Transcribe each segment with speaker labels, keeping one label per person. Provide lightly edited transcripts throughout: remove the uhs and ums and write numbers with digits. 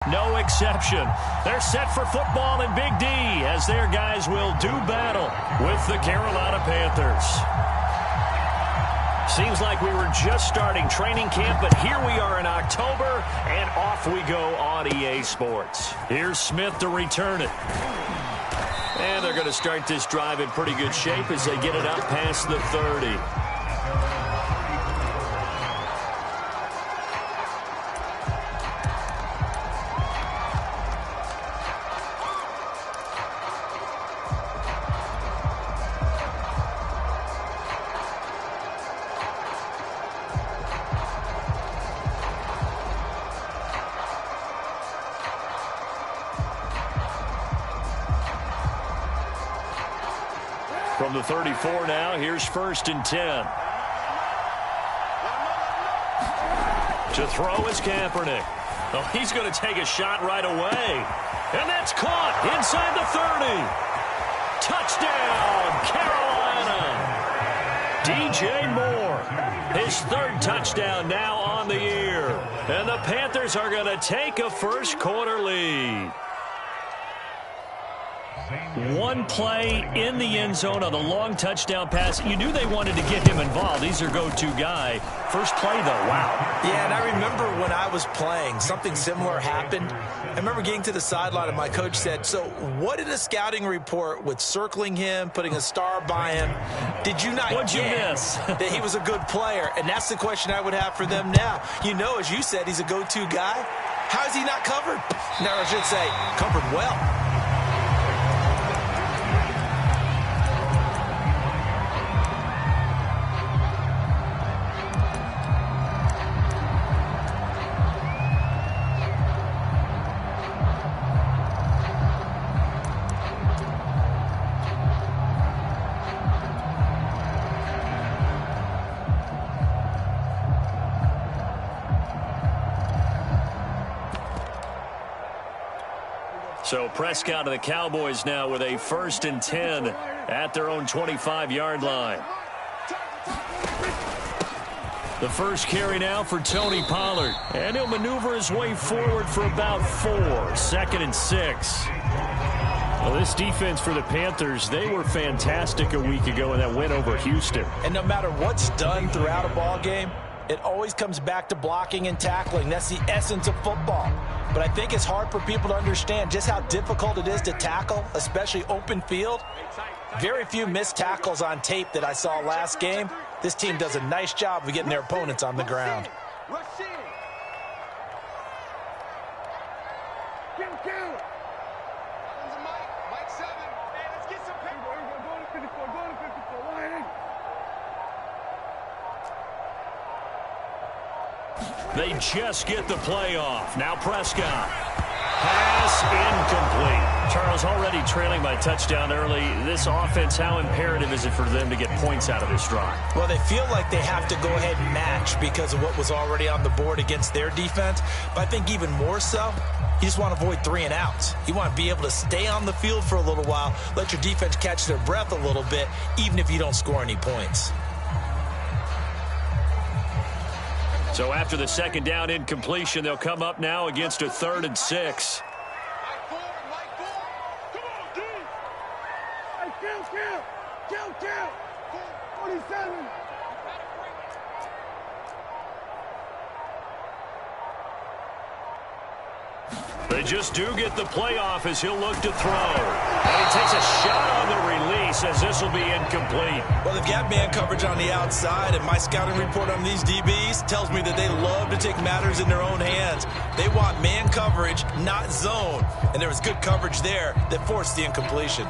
Speaker 1: No exception. They're set for football in Big D as their guys will do battle with the Carolina Panthers. Seems like we were just starting training camp, but here we are in October, and off we go on EA Sports. Here's Smith to return it. And they're going to start this drive in pretty good shape as they get it up past the 30. From the 34 now, here's 1st and 10. To throw is Kaepernick. Oh, he's going to take a shot right away. And that's caught inside the 30. Touchdown, Carolina. DJ Moore, his 3rd touchdown now on the year. And the Panthers are going to take a first quarter lead. One play in the end zone on the long touchdown pass. You knew they wanted to get him involved. He's their go-to guy. First play, though, wow.
Speaker 2: Yeah, and I remember when I was playing, something similar happened. I remember getting to the sideline, and my coach said, so what did a scouting report with circling him, putting a star by him, did you not
Speaker 1: What'd you miss?
Speaker 2: that he was a good player? And that's the question I would have for them now. You know, as you said, he's a go-to guy. How is he not covered? No, I should say, covered well.
Speaker 1: So Prescott of the Cowboys now with a 1st and 10 at their own 25-yard line. The first carry now for Tony Pollard. And he'll maneuver his way forward for about 4. 2nd and 6. Well, this defense for the Panthers, they were fantastic a week ago in that win over Houston.
Speaker 2: And no matter what's done throughout a ball game, it always comes back to blocking and tackling. That's the essence of football. But I think it's hard for people to understand just how difficult it is to tackle, especially open field. Very few missed tackles on tape that I saw last game. This team does a nice job of getting their opponents on the ground.
Speaker 1: They just get the play off. Now Prescott. Pass incomplete. Charles, already trailing by touchdown early. This offense, how imperative is it for them to get points out of this drive?
Speaker 2: Well, they feel like they have to go ahead and match because of what was already on the board against their defense. But I think even more so, you just want to avoid 3 and outs. You want to be able to stay on the field for a little while, let your defense catch their breath a little bit, even if you don't score any points.
Speaker 1: So after the 2nd down incompletion, they'll come up now against a 3rd and 6.
Speaker 3: Count. 47.
Speaker 1: They just do get the playoff as he'll look to throw. And he takes a shot on the release as this will be incomplete.
Speaker 2: Well, they've got man coverage on the outside, and my scouting report on these DBs tells me that they love to take matters in their own hands. They want man coverage, not zone. And there was good coverage there that forced the incompletion.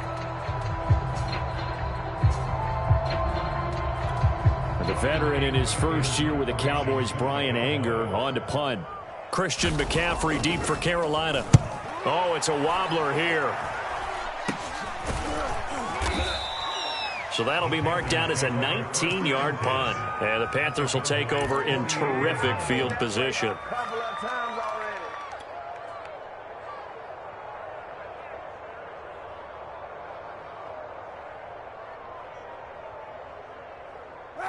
Speaker 1: The veteran in his first year with the Cowboys, Brian Anger, on to punt. Christian McCaffrey deep for Carolina. Oh, it's a wobbler here. So that'll be marked down as a 19-yard punt. And the Panthers will take over in terrific field position.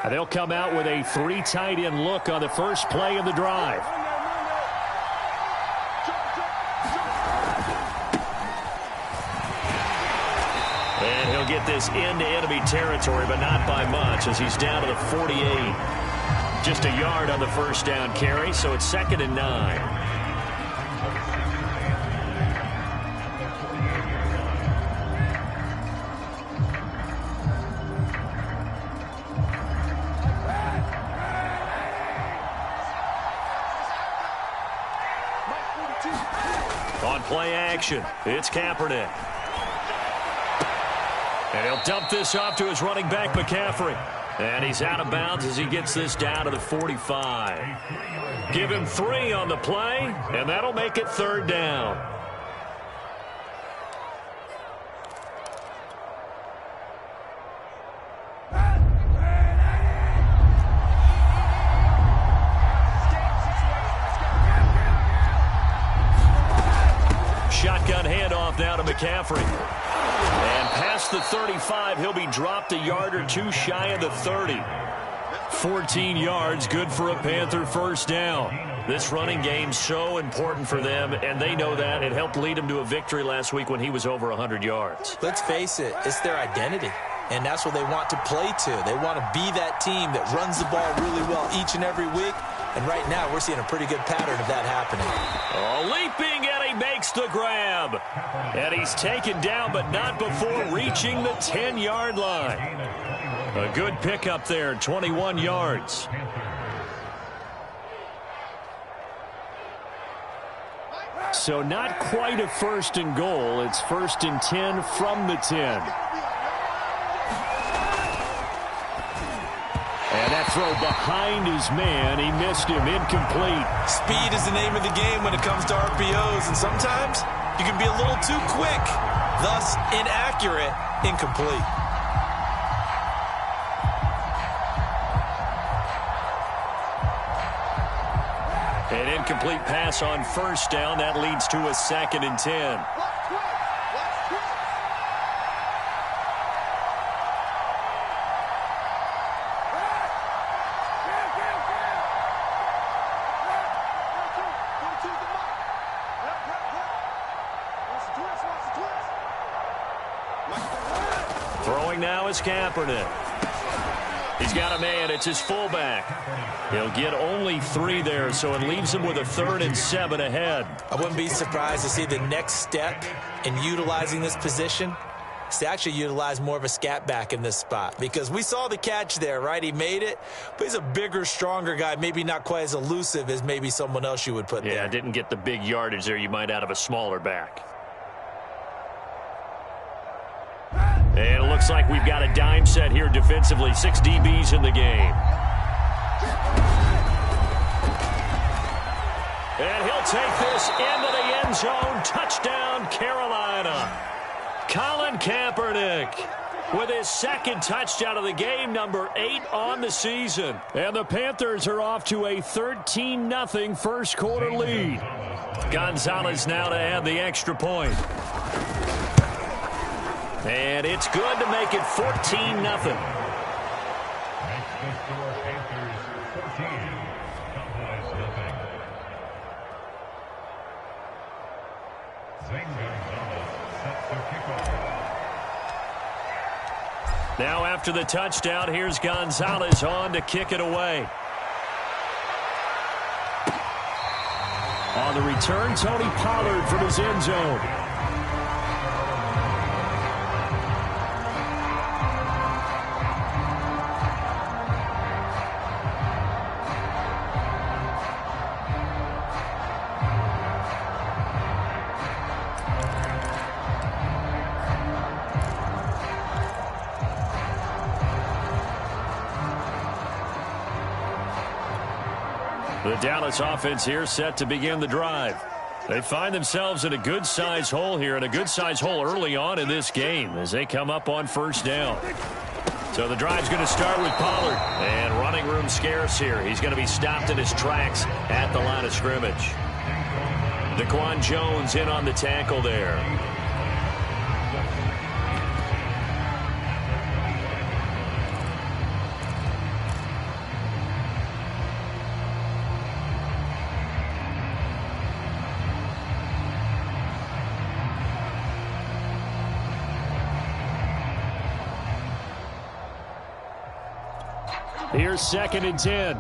Speaker 1: And they'll come out with a 3 tight end look on the first play of the drive. get this into enemy territory, but not by much as he's down to the 48. Just a yard on the first down carry, so it's 2nd and 9. On play action, it's Kaepernick. And he'll dump this off to his running back, McCaffrey. And he's out of bounds as he gets this down to the 45. Give him 3 on the play, and that'll make it 3rd down. Shotgun handoff now to McCaffrey. And past the 35, he'll be dropped a yard or two shy of the 30. 14 yards, good for a Panther first down. This running game's so important for them, and they know that. It helped lead them to a victory last week when he was over 100 yards.
Speaker 2: Let's face it, it's their identity. And that's what they want to play to. They want to be that team that runs the ball really well each and every week. And right now, we're seeing a pretty good pattern of that happening.
Speaker 1: Oh, leaping, and he makes the grab. And he's taken down, but not before reaching the 10-yard line. A good pickup there, 21 yards. So not quite a 1st and goal. It's 1st and 10 from the 10. And that throw behind his man, he missed him, incomplete.
Speaker 2: Speed is the name of the game when it comes to RPOs, and sometimes you can be a little too quick, thus inaccurate, incomplete.
Speaker 1: An incomplete pass on first down. That leads to a 2nd and 10. Throwing now is Kaepernick. He's got a man. It's his fullback. He'll get only 3 there, so it leaves him with a 3rd and 7 ahead.
Speaker 2: I wouldn't be surprised to see the next step in utilizing this position is to actually utilize more of a scat back in this spot, because we saw the catch there, right? He made it, but he's a bigger, stronger guy, maybe not quite as elusive as maybe someone else you would put there.
Speaker 1: Yeah, didn't get the big yardage there you might out of a smaller back. And it looks like we've got a dime set here defensively. 6 DBs in the game. And he'll take this into the end zone. Touchdown, Carolina. Colin Kaepernick with his 2nd touchdown of the game, number 8 on the season. And the Panthers are off to a 13-0 first quarter lead. Gonzalez now to add the extra point. And it's good to make it 14-0. Now after the touchdown, here's Gonzalez on to kick it away. On the return, Tony Pollard from his end zone. The Dallas offense here set to begin the drive. They find themselves in a good-sized hole here, and a good-sized hole early on in this game as they come up on first down. So the drive's going to start with Pollard, and running room scarce here. He's going to be stopped in his tracks at the line of scrimmage. Daquan Jones in on the tackle there. Here's 2nd and 10.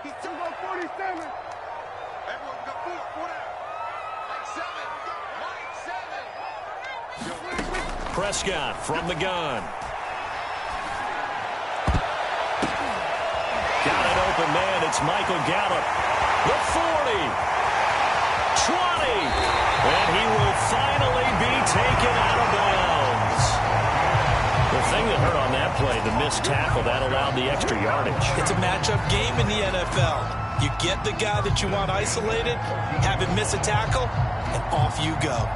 Speaker 3: He's 47.
Speaker 1: Prescott from the gun. Got an open man. It's Michael Gallup. The 40. 20. And he will finally be taken out of bounds. The thing that hurt on that play, the missed tackle, that allowed the extra yardage.
Speaker 2: It's a matchup game in the NFL. You get the guy that you want isolated, have him miss a tackle, and off you go.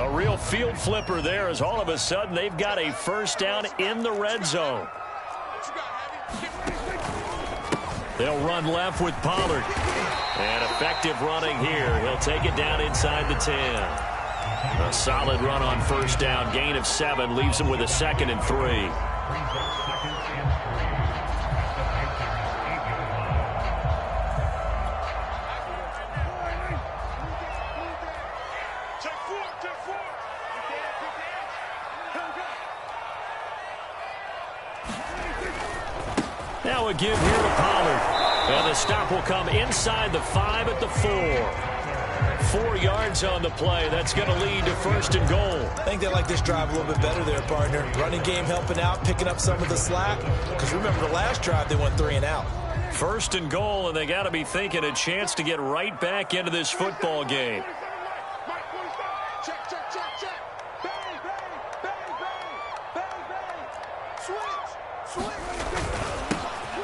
Speaker 1: A real field flipper there as all of a sudden they've got a first down in the red zone. They'll run left with Pollard. And effective running here. He'll take it down inside the 10. A solid run on first down. Gain of 7 leaves him with a 2nd and 3. Now a give here to Pollard. And the stop will come inside the 5 at the 4. 4 yards on the play. That's going to lead to 1st and goal.
Speaker 2: I think they like this drive a little bit better there, partner. Running game helping out, picking up some of the slack. Because remember the last drive, they went 3 and out.
Speaker 1: 1st and goal, and they got to be thinking a chance to get right back into this football game.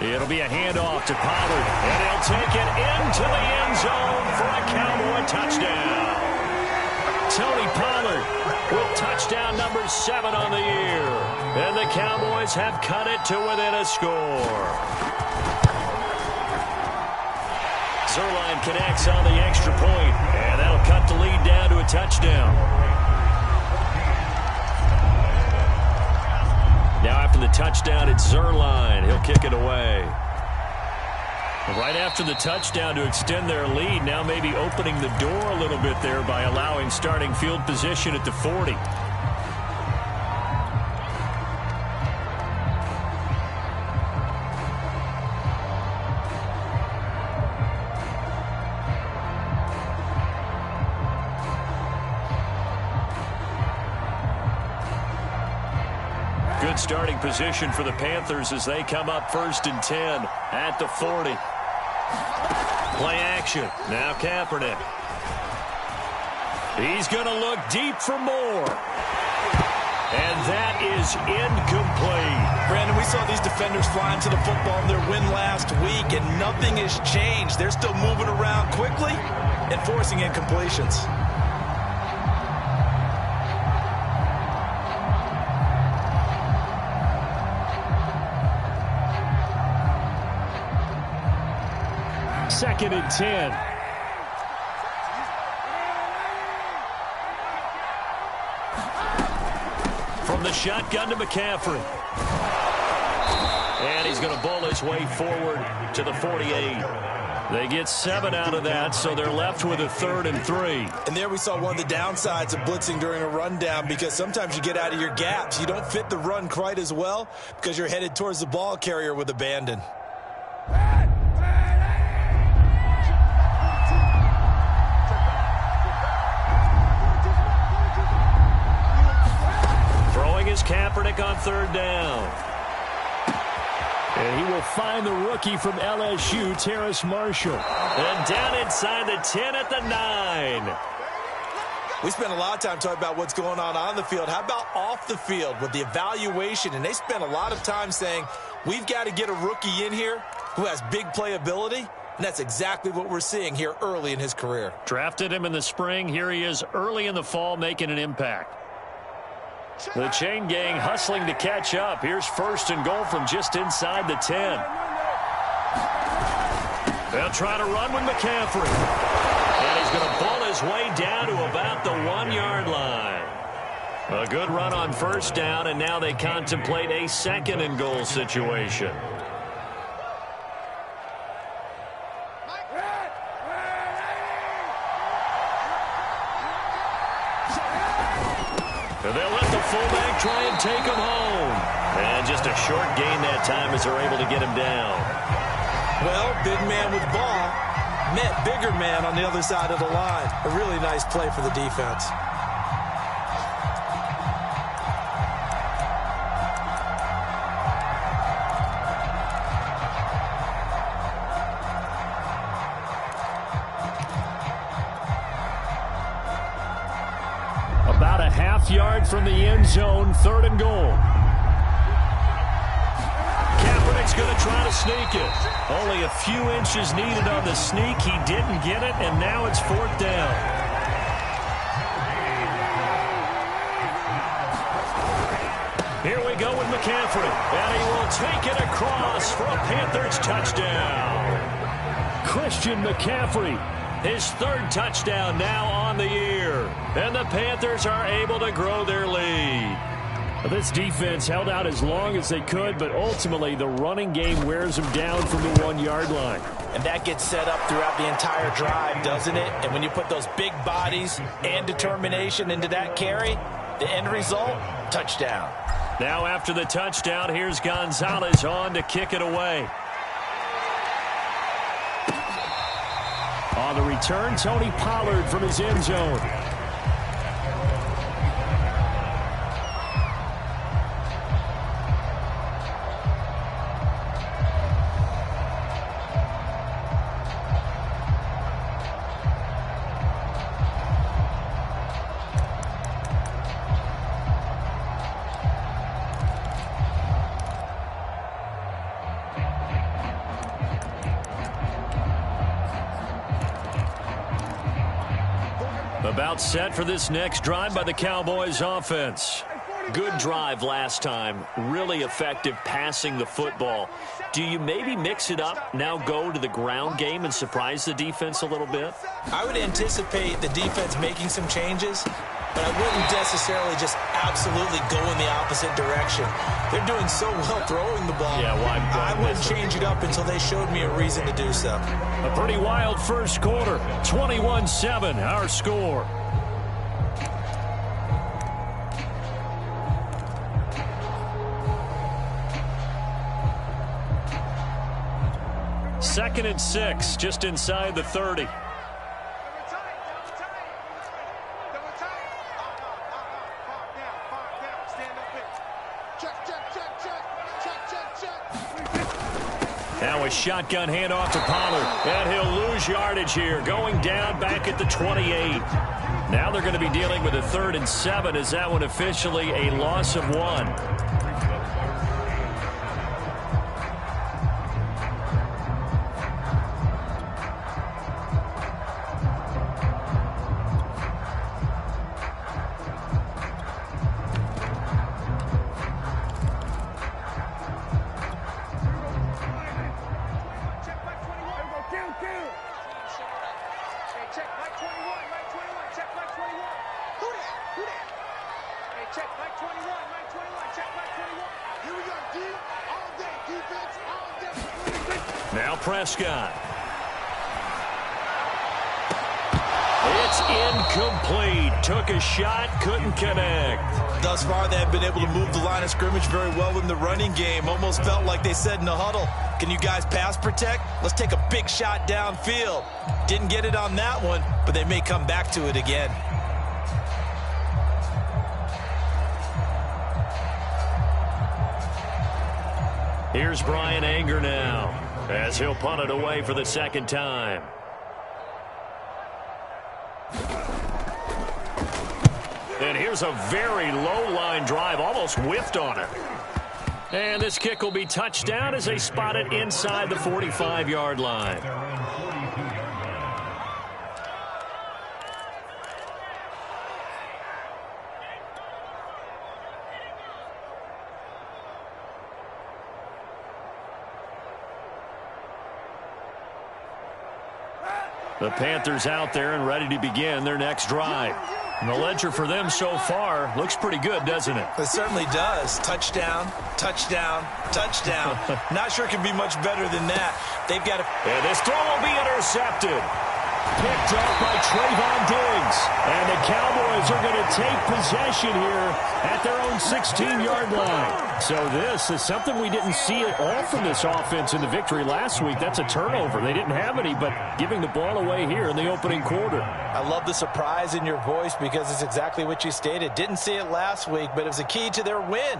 Speaker 1: It'll be a handoff to Pollard, and he'll take it into the end zone for a Cowboy touchdown. Tony Pollard with touchdown number 7 on the year. And the Cowboys have cut it to within a score. Zuerlein connects on the extra point, and that'll cut the lead down to a touchdown. Now after the touchdown, it's Zuerlein. He'll kick it away. Right after the touchdown to extend their lead, now maybe opening the door a little bit there by allowing starting field position at the 40. Good starting position for the Panthers as they come up 1st and 10 at the 40. Play action. Now Kaepernick. He's going to look deep for more. And that is incomplete.
Speaker 2: Brandon, we saw these defenders flying to the football in their win last week, and nothing has changed. They're still moving around quickly and forcing incompletions.
Speaker 1: Second and 10. From the shotgun to McCaffrey. And he's going to bowl his way forward to the 48. They get 7 out of that, so they're left with a 3rd and 3.
Speaker 2: And there we saw one of the downsides of blitzing during a rundown, because sometimes you get out of your gaps. You don't fit the run quite as well because you're headed towards the ball carrier with abandon.
Speaker 1: Is Kaepernick on 3rd down. And he will find the rookie from LSU, Terrace Marshall. And down inside the 10 at the 9.
Speaker 2: We spent a lot of time talking about what's going on the field. How about off the field with the evaluation? And they spent a lot of time saying, we've got to get a rookie in here who has big playability. And that's exactly what we're seeing here early in his career.
Speaker 1: Drafted him in the spring. Here he is early in the fall making an impact. The chain gang hustling to catch up. Here's 1st and goal from just inside the 10. They'll try to run with McCaffrey. And he's going to ball his way down to about the 1-yard line. A good run on 1st down, and now they contemplate a 2nd and goal situation. take him home. And just a short gain that time as they're able to get him down.
Speaker 2: Well, big man with ball met bigger man on the other side of the line. A really nice play for the defense.
Speaker 1: About a half-yard from the end zone, 3rd and goal. Kaepernick's going to try to sneak it. Only a few inches needed on the sneak. He didn't get it, and now it's 4th down. Here we go with McCaffrey, and he will take it across for a Panthers touchdown. Christian McCaffrey, his 3rd touchdown now on the year, and the Panthers are able to grow their lead. This defense held out as long as they could, but ultimately the running game wears them down from the 1-yard line.
Speaker 2: And that gets set up throughout the entire drive, doesn't it? And when you put those big bodies and determination into that carry, the end result, touchdown.
Speaker 1: Now after the touchdown, here's Gonzalez on to kick it away. On the return, Tony Pollard from his end zone. About set for this next drive by the Cowboys offense. Good drive last time. Really effective passing the football. Do you maybe mix it up, now go to the ground game and surprise the defense a little bit?
Speaker 2: I would anticipate the defense making some changes, but I wouldn't necessarily just absolutely go in the opposite direction. They're doing so well throwing the ball.
Speaker 1: Yeah, why
Speaker 2: I wouldn't change it up until they showed me a reason to do so.
Speaker 1: A pretty wild first quarter. 21-7, our score. Second and 6, just inside the 30. Now a shotgun handoff to Pollard, and he'll lose yardage here, going down back at the 28. Now they're going to be dealing with a 3rd and 7, as that one officially a loss of 1. Now Prescott. It's incomplete. Took a shot, couldn't connect.
Speaker 2: Thus far, they have been able to move the line of scrimmage very well in the running game. Almost felt like they said in the huddle, can you guys pass protect? Let's take a big shot downfield. Didn't get it on that one, but they may come back to it again.
Speaker 1: Here's Brian Anger now, as he'll punt it away for the 2nd time. And here's a very low line drive, almost whiffed on it. And this kick will be touchdown as they spot it inside the 45-yard line. The Panthers out there and ready to begin their next drive. And the ledger for them so far looks pretty good, doesn't it?
Speaker 2: It certainly does. Touchdown, touchdown, touchdown. Not sure it can be much better than that. They've got to...
Speaker 1: And this throw will be intercepted. Picked up by Trayvon Diggs. And the Cowboys are going to take possession here at their own 16-yard line. So this is something we didn't see at all from this offense in the victory last week. That's a turnover. They didn't have any, but giving the ball away here in the opening quarter.
Speaker 2: I love the surprise in your voice because it's exactly what you stated. Didn't see it last week, but it was a key to their win.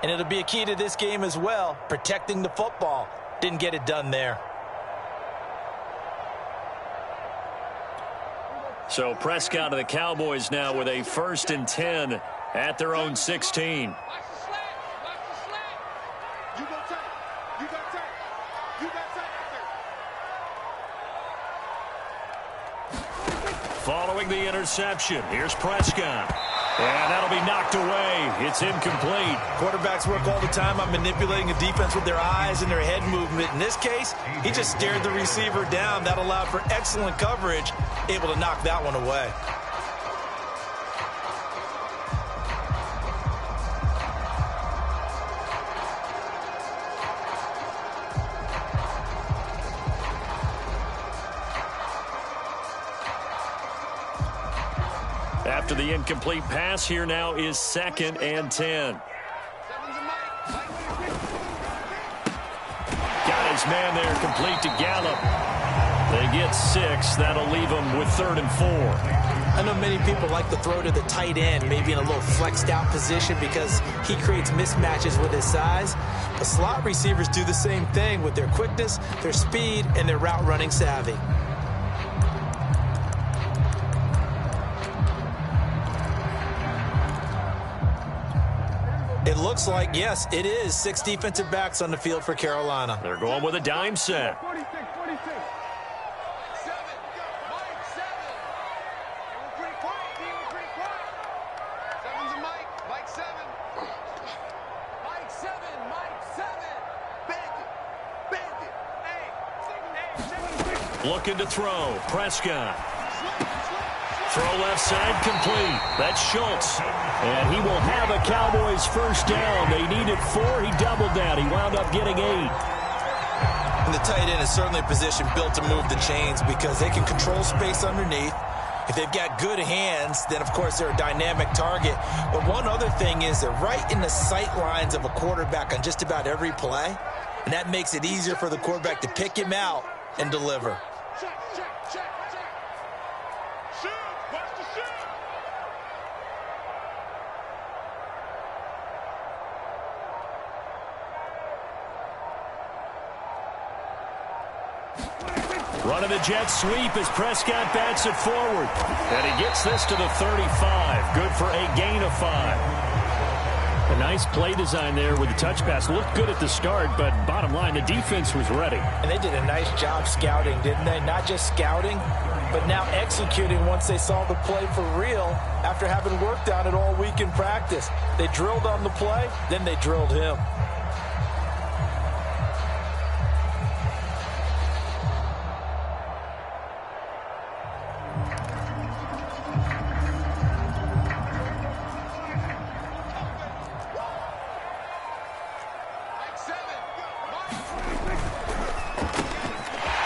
Speaker 2: And it'll be a key to this game as well, protecting the football. Didn't get it done there.
Speaker 1: So Prescott of the Cowboys now with a 1st and 10 at their own 16. Following the interception, here's Prescott. And that'll be knocked away. It's incomplete.
Speaker 2: Quarterbacks work all the time on manipulating a defense with their eyes and their head movement. In this case, he just stared the receiver down. That allowed for excellent coverage, able to knock that one away.
Speaker 1: After the incomplete pass, here now is 2nd and 10. Got his man there, complete to Gallup. They get 6. That'll leave them with 3rd and 4.
Speaker 2: I know many people like to throw to the tight end, maybe in a little flexed out position because he creates mismatches with his size. But slot receivers do the same thing with their quickness, their speed, and their route running savvy. It looks like, yes, it is 6 defensive backs on the field for Carolina.
Speaker 1: They're going with a dime set.
Speaker 3: 46, 46. 7, Mike, 7. We're pretty quiet, team. We're pretty quiet. 7's a Mike. Mike, 7. Mike, 7. Mike, 7. Bandit. Bandit. Hey.
Speaker 1: Looking to throw. Prescott. Throw left side, complete. That's Schultz. And he will have a Cowboys first down. They needed 4. He doubled that. He wound up getting 8.
Speaker 2: And the tight end is certainly a position built to move the chains because they can control space underneath. If they've got good hands, then, of course, they're a dynamic target. But one other thing is they're right in the sight lines of a quarterback on just about every play. And that makes it easier for the quarterback to pick him out and deliver.
Speaker 3: Check, check, check, check. Shoot. Watch the shoot.
Speaker 1: Running the jet sweep as Prescott bats it forward. And he gets this to the 35. Good for a gain of 5. A nice play design there with the touch pass. Looked good at the start, but bottom line, the defense was ready.
Speaker 2: And they did a nice job scouting, didn't they? Not just scouting, but now executing once they saw the play for real after having worked on it all week in practice. They drilled on the play, then they drilled him.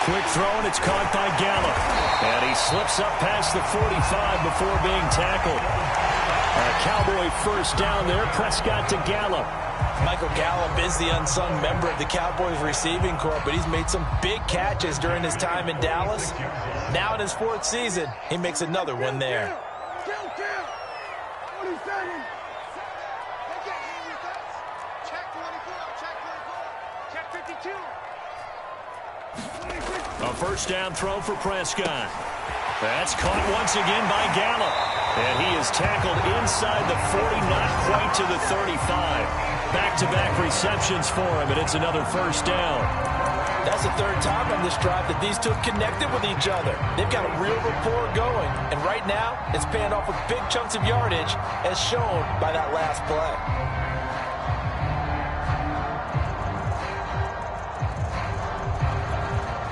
Speaker 1: Quick throw, and it's caught by Gallup. And he slips up past the 45 before being tackled. A Cowboy first down there. Prescott to Gallup.
Speaker 2: Michael Gallup is the unsung member of the Cowboys receiving corps, but he's made some big catches during his time in Dallas. Now in his 4th season, he makes another one there.
Speaker 3: Kill. 27. Check 24. Check 24. Check 52.
Speaker 1: A first down throw for Prescott. That's caught once again by Gallup. And he is tackled inside the 40, not quite to the 35. Back-to-back receptions for him, and it's another first down.
Speaker 2: That's the 3rd time on this drive that these two have connected with each other. They've got a real rapport going, and right now it's paying off with big chunks of yardage, as shown by that last play.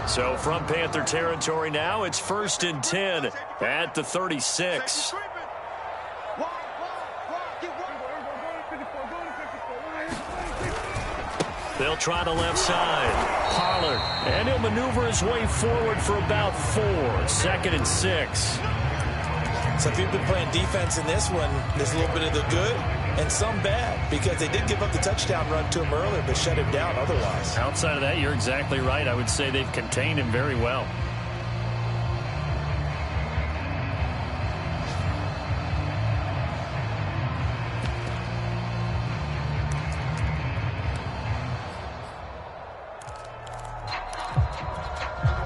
Speaker 1: So from Panther territory now, it's 1st and 10 at the 36. They'll try the left side. Pollard. And he'll maneuver his way forward for about 4. 2nd and 6.
Speaker 2: So if you've been playing defense in this one, there's a little bit of the good and some bad, because they did give up the touchdown run to him earlier, but shut him down otherwise.
Speaker 1: Outside of that, you're exactly right. I would say they've contained him very well.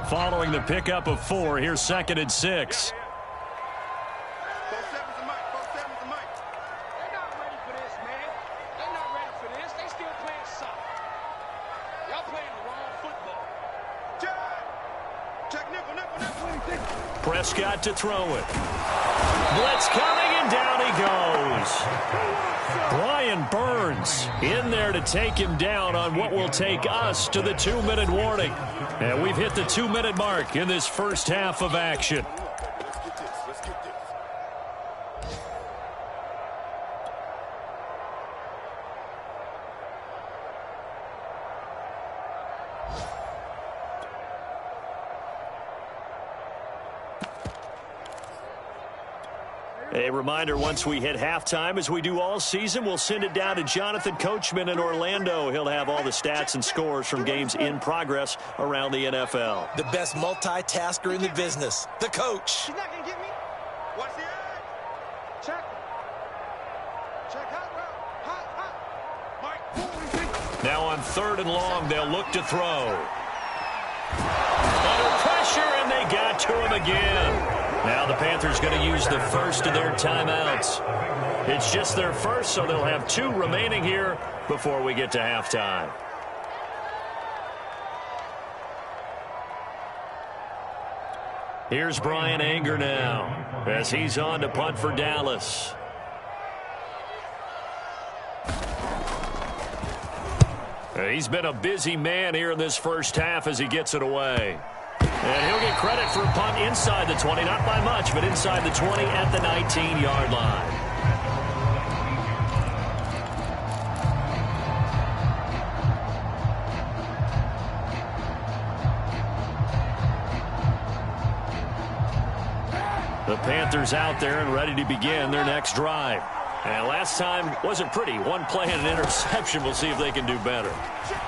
Speaker 1: Following the pickup of 4, here's 2nd and 6. Prescott to throw it. Blitz coming, and down he goes. Brian Burns in there to take him down on what will take us to the 2-minute warning. And we've hit the 2-minute mark in this first half of action. A reminder, once we hit halftime, as we do all season, we'll send it down to Jonathan Coachman in Orlando. He'll have all the stats and scores from games in progress around the NFL.
Speaker 2: The best multitasker in the business, the coach.
Speaker 3: She's not going to get me. Watch the edge. Check. Check hot. Mike.
Speaker 1: Now on 3rd and long, they'll look to throw. Under pressure, and they got to him again. Now the Panthers going to use the first of their timeouts. It's just their first, so they'll have 2 remaining here before we get to halftime. Here's Brian Anger now as he's on to punt for Dallas. He's been a busy man here in this first half as he gets it away. And he'll get credit for a punt inside the 20, not by much, but inside the 20 at the 19-yard line. The Panthers out there and ready to begin their next drive. And last time wasn't pretty. 1 play and an interception. We'll see if they can do better.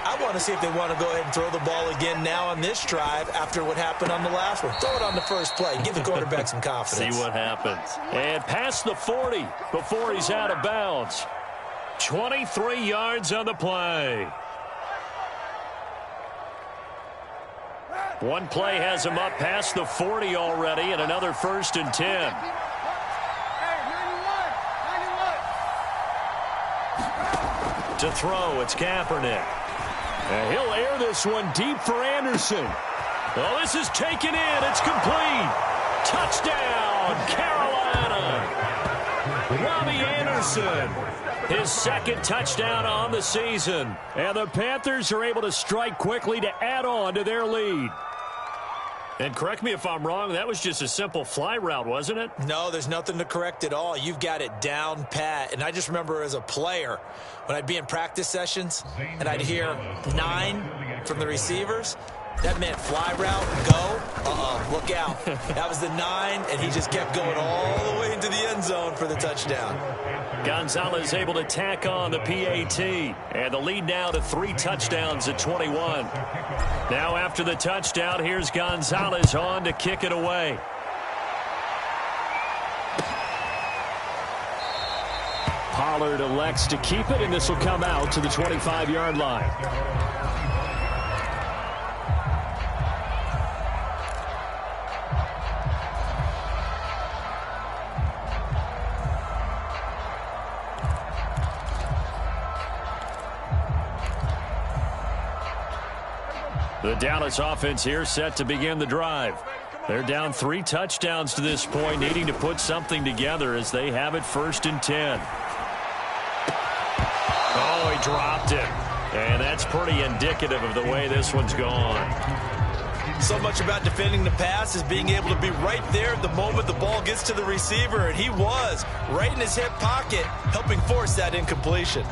Speaker 2: I want to see if they want to go ahead and throw the ball again now on this drive after what happened on the last one. Throw it on the first play. Give the quarterback some confidence.
Speaker 1: See what happens. And past the 40 before he's out of bounds. 23 yards on the play. 1 play has him up past the 40 already, and another 1st and 10. To throw, it's Kaepernick. And he'll air this one deep for Anderson. Well, this is taken in. It's complete. Touchdown, Carolina. Robbie Anderson, his 2nd touchdown on the season. And the Panthers are able to strike quickly to add on to their lead. And correct me if I'm wrong, that was just a simple fly route, wasn't it?
Speaker 2: No, there's nothing to correct at all. You've got it down pat. And I just remember as a player, when I'd be in practice sessions and I'd hear 9 from the receivers, that meant fly route, go, look out. That was the 9, and he just kept going all the way into the end zone for the touchdown.
Speaker 1: Gonzalez able to tack on the PAT, and the lead now to 3 touchdowns at 21. Now after the touchdown, here's Gonzalez on to kick it away. Pollard elects to keep it, and this will come out to the 25-yard line. The Dallas offense here set to begin the drive. They're down 3 touchdowns to this point, needing to put something together as they have it 1st and 10. Oh, he dropped it. And that's pretty indicative of the way this one's gone.
Speaker 2: So much about defending the pass is being able to be right there at the moment the ball gets to the receiver, and he was right in his hip pocket, helping force that incompletion.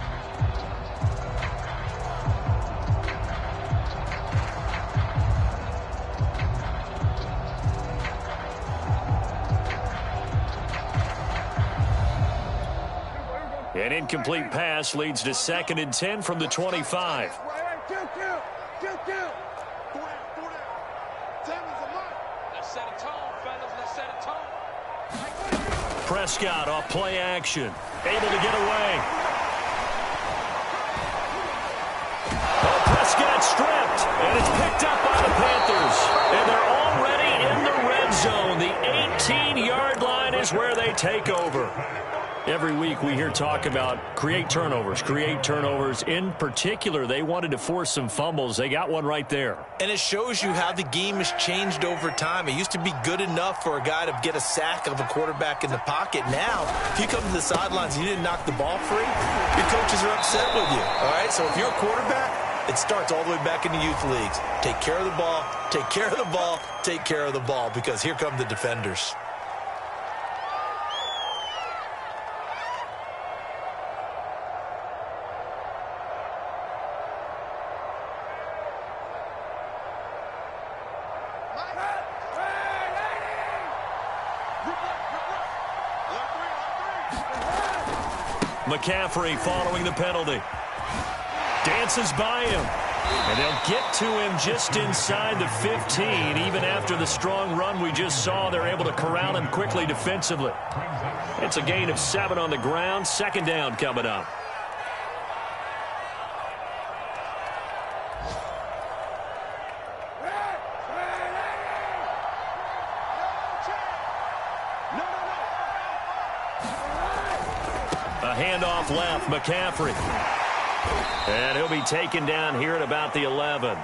Speaker 1: An incomplete pass leads to 2nd and 10 from the 25. Prescott off play action. Able to get away. Oh, Prescott stripped. And it's picked up by the Panthers. And they're already in the red zone. The 18-yard line is where they take over. Every week we hear talk about create turnovers. In particular, they wanted to force some fumbles. They got one right there.
Speaker 2: And it shows you how the game has changed over time. It used to be good enough for a guy to get a sack of a quarterback in the pocket. Now, if you come to the sidelines and you didn't knock the ball free, your coaches are upset with you. All right, so if you're a quarterback, it starts all the way back in the youth leagues. Take care of the ball, take care of the ball, take care of the ball, because here come the defenders.
Speaker 1: McCaffrey following the penalty. Dances by him. And they'll get to him just inside the 15. Even after the strong run we just saw, they're able to corral him quickly defensively. It's a gain of 7 on the ground. 2nd down coming up. A handoff left, McCaffrey. And he'll be taken down here at about the 11.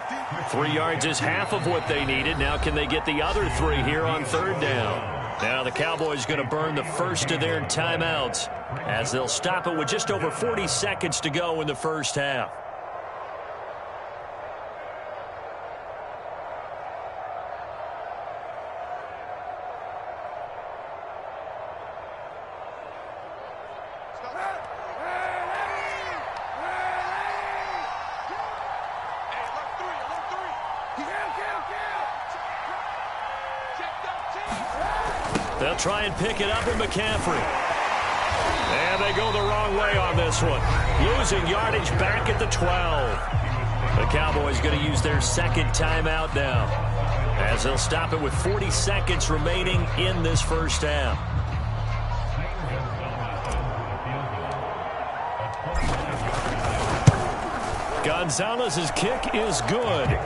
Speaker 1: 3 yards is half of what they needed. Now can they get the other 3 here on 3rd down? Now the Cowboys going to burn the first of their timeouts as they'll stop it with just over 40 seconds to go in the first half. They'll try and pick it up with McCaffrey. And they go the wrong way on this one. Losing yardage back at the 12. The Cowboys going to use their 2nd timeout now, as they'll stop it with 40 seconds remaining in this first half. Gonzalez's kick is good.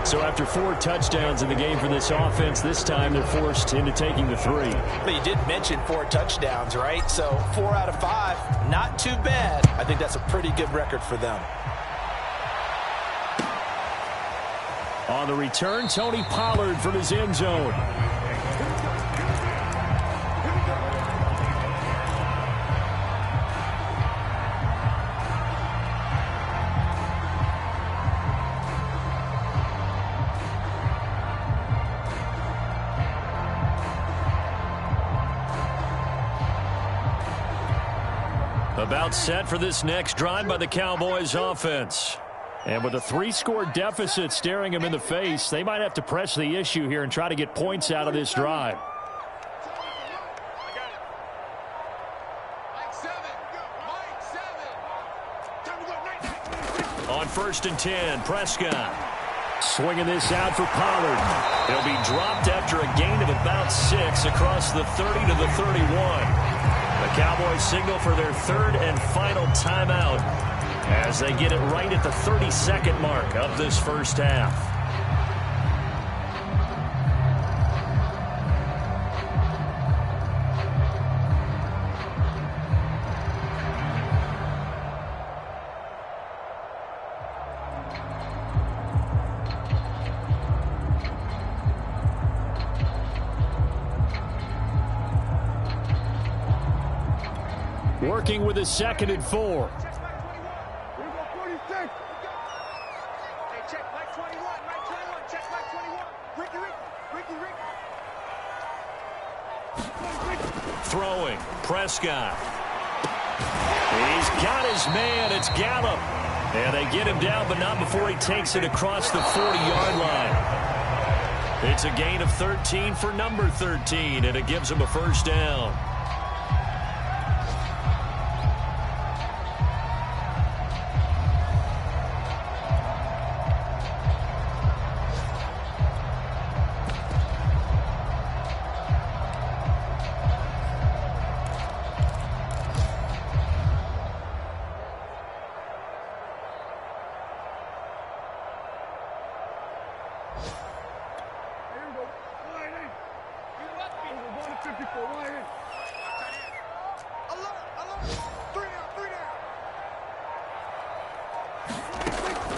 Speaker 1: So after 4 touchdowns in the game for this offense, this time they're forced into taking the 3.
Speaker 2: But you did mention 4 touchdowns, right? So 4 out of 5, not too bad. I think that's a pretty good record for them.
Speaker 1: On the return, Tony Pollard from his end zone. About set for this next drive by the Cowboys offense. And with a 3-score deficit staring them in the face, they might have to press the issue here and try to get points out of this drive. On 1st and 10, Prescott swinging this out for Pollard. He'll be dropped after a gain of about 6 across the 30 to the 31. The Cowboys signal for their 3rd and final timeout as they get it right at the 32nd mark of this first half. Working with a 2nd and 4. Throwing, Prescott. He's got his man. It's Gallup. And they get him down, but not before he takes it across the 40-yard line. It's a gain of 13 for number 13, and it gives him a first down.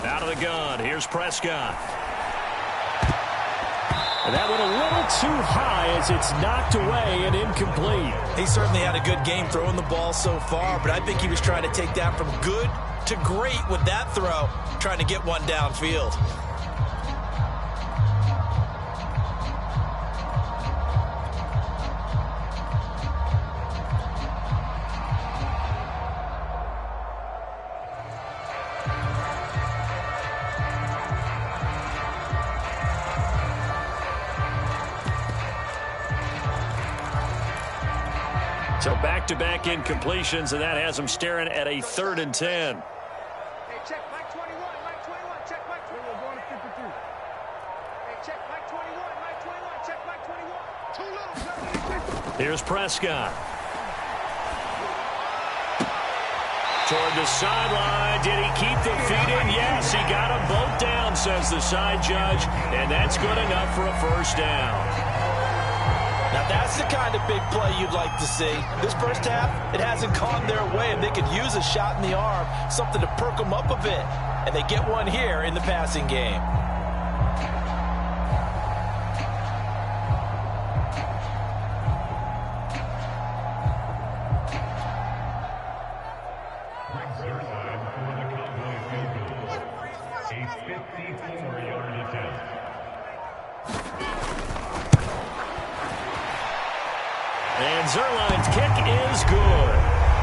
Speaker 1: Out of the gun, here's Prescott. And that went a little too high as it's knocked away and incomplete.
Speaker 2: He certainly had a good game throwing the ball so far, but I think he was trying to take that from good to great with that throw, trying to get one downfield.
Speaker 1: So back-to-back incompletions, and that has them staring at a 3rd and 10.
Speaker 3: Hey, check Mike 21, Mike 21, check Mike 21. Going to 52. Hey, check Mike 21, Mike 21, check Mike 21. Too little.
Speaker 1: Here's Prescott. Toward the sideline. Did he keep the feet in? Yes, he got them both down, says the side judge, and that's good enough for a first down.
Speaker 2: Now that's the kind of big play you'd like to see. This first half, it hasn't gone their way, and they could use a shot in the arm, something to perk them up a bit. And they get one here in the passing game.
Speaker 1: And Zerline's kick is good.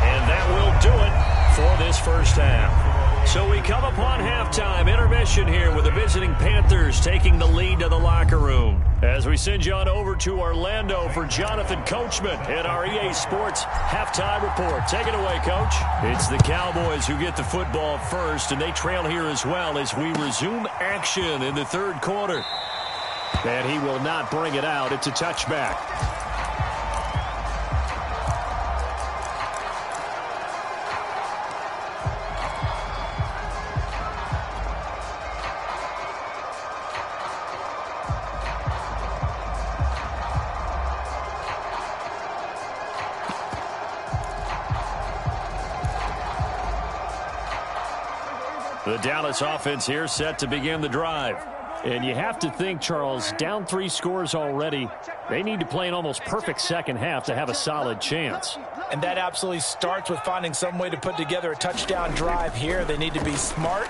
Speaker 1: And that will do it for this first half. So we come upon halftime intermission here with the visiting Panthers taking the lead to the locker room. As we send you on over to Orlando for Jonathan Coachman and our EA Sports halftime report. Take it away, Coach. It's the Cowboys who get the football first, and they trail here as well as we resume action in the 3rd quarter. And he will not bring it out. It's a touchback. The Dallas offense here set to begin the drive. And you have to think, Charles, down 3 scores already. They need to play an almost perfect second half to have a solid chance.
Speaker 2: And that absolutely starts with finding some way to put together a touchdown drive here. They need to be smart,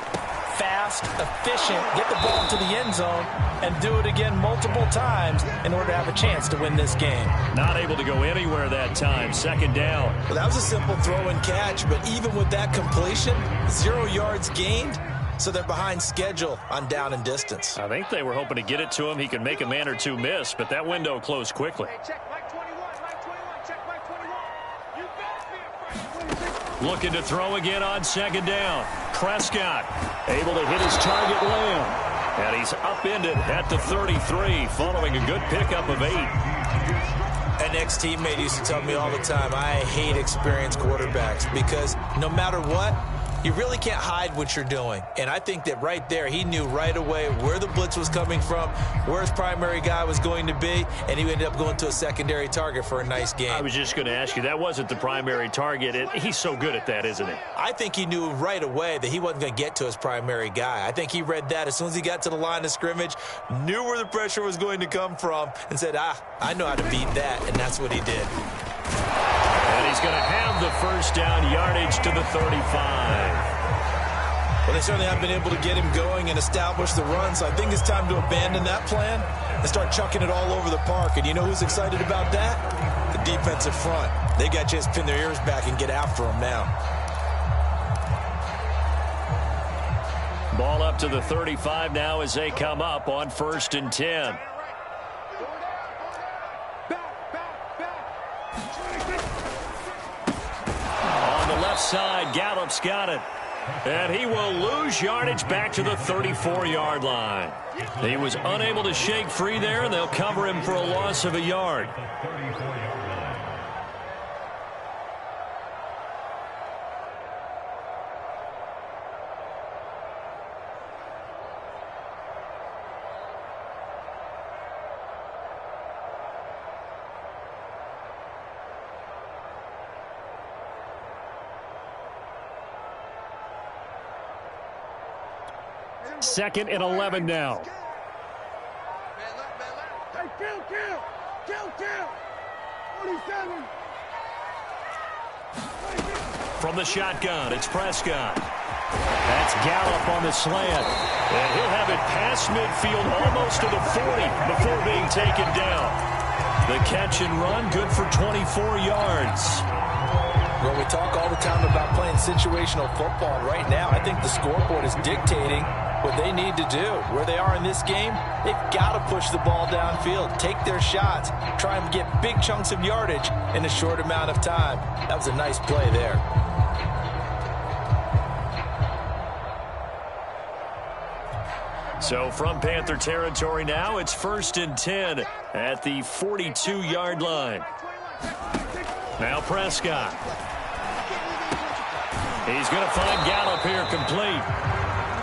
Speaker 2: fast, efficient, get the ball to the end zone, and do it again multiple times in order to have a chance to win this game.
Speaker 1: Not able to go anywhere that time. 2nd down.
Speaker 2: Well, that was a simple throw and catch, but even with that completion, 0 yards gained, so they're behind schedule on down and distance.
Speaker 1: I think they were hoping to get it to him. He could make a man or two miss, but that window closed quickly.
Speaker 3: Hey, check Mike 21, Mike 21, check Mike 21. You better be afraid.
Speaker 1: Looking to throw again on 2nd down. Prescott able to hit his target Lamb. And he's upended at the 33 following a good pickup of 8.
Speaker 2: An ex-teammate used to tell me all the time, I hate experienced quarterbacks because no matter what, you really can't hide what you're doing. And I think that right there, he knew right away where the blitz was coming from, where his primary guy was going to be, and he ended up going to a secondary target for a nice game.
Speaker 1: I was just going to ask you, that wasn't the primary target. He's so good at that, isn't he?
Speaker 2: I think he knew right away that he wasn't going to get to his primary guy. I think he read that as soon as he got to the line of scrimmage, knew where the pressure was going to come from, and said, I know how to beat that, and that's what he did.
Speaker 1: And he's going to have the first down yardage to the 35.
Speaker 2: Well, they certainly haven't been able to get him going and establish the run, so I think it's time to abandon that plan and start chucking it all over the park. And you know who's excited about that? The defensive front. They got a chance to pin their ears back and get after him now.
Speaker 1: Ball up to the 35 now as they come up on 1st and 10. On the left side, Gallup's got it. And he will lose yardage back to the 34-yard line. He was unable to shake free there, and they'll cover him for a loss of a yard. 2nd and 11 now.
Speaker 3: Man left. Hey, kill. 47.
Speaker 1: From the shotgun, it's Prescott. That's Gallup on the slant. And he'll have it past midfield almost to the 40 before being taken down. The catch and run, good for 24 yards.
Speaker 2: Well, we talk all the time about playing situational football. Right now, I think the scoreboard is dictating what they need to do. Where they are in this game, they've got to push the ball downfield, take their shots, try and get big chunks of yardage in a short amount of time. That was a nice play there.
Speaker 1: So from Panther territory now, it's 1st and 10 at the 42-yard line. Now Prescott. He's going to find Gallup here complete.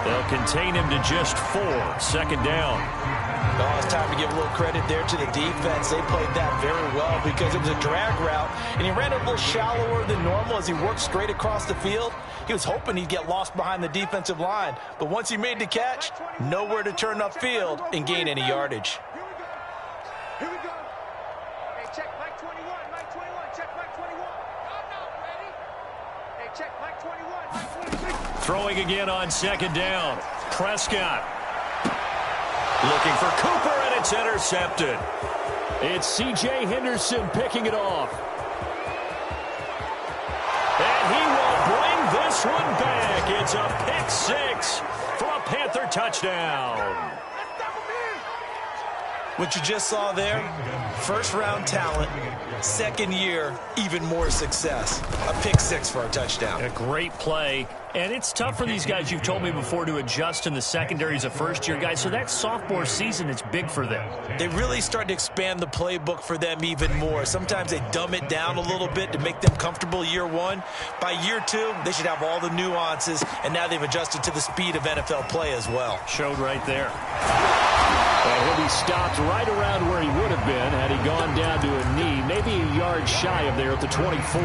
Speaker 1: They'll contain him to just 4. 2nd down.
Speaker 2: Oh, it's time to give a little credit there to the defense. They played that very well because it was a drag route, and he ran a little shallower than normal as he worked straight across the field. He was hoping he'd get lost behind the defensive line, but once he made the catch, nowhere to turn upfield and gain any yardage.
Speaker 3: Here we go. Hey, check Mike 21. Check Mike 21. I'm not ready. Hey, check Mike 21. Mike 26.
Speaker 1: Throwing again on 2nd down. Prescott. Looking for Cooper, and it's intercepted. It's C.J. Henderson picking it off. And he will bring this one back. It's a pick 6 for a Panther touchdown.
Speaker 2: What you just saw there, first-round talent, 2nd year, even more success. A pick 6 for a touchdown.
Speaker 1: A great play. And it's tough for these guys, you've told me before, to adjust in the secondary as a first-year guy. So that sophomore season is big for them.
Speaker 2: They really start to expand the playbook for them even more. Sometimes they dumb it down a little bit to make them comfortable year 1. By year 2, they should have all the nuances, and now they've adjusted to the speed of NFL play as well.
Speaker 1: Showed right there. And he'll be stopped right around where he would have been had he gone down to a knee, maybe a yard shy of there at the 24.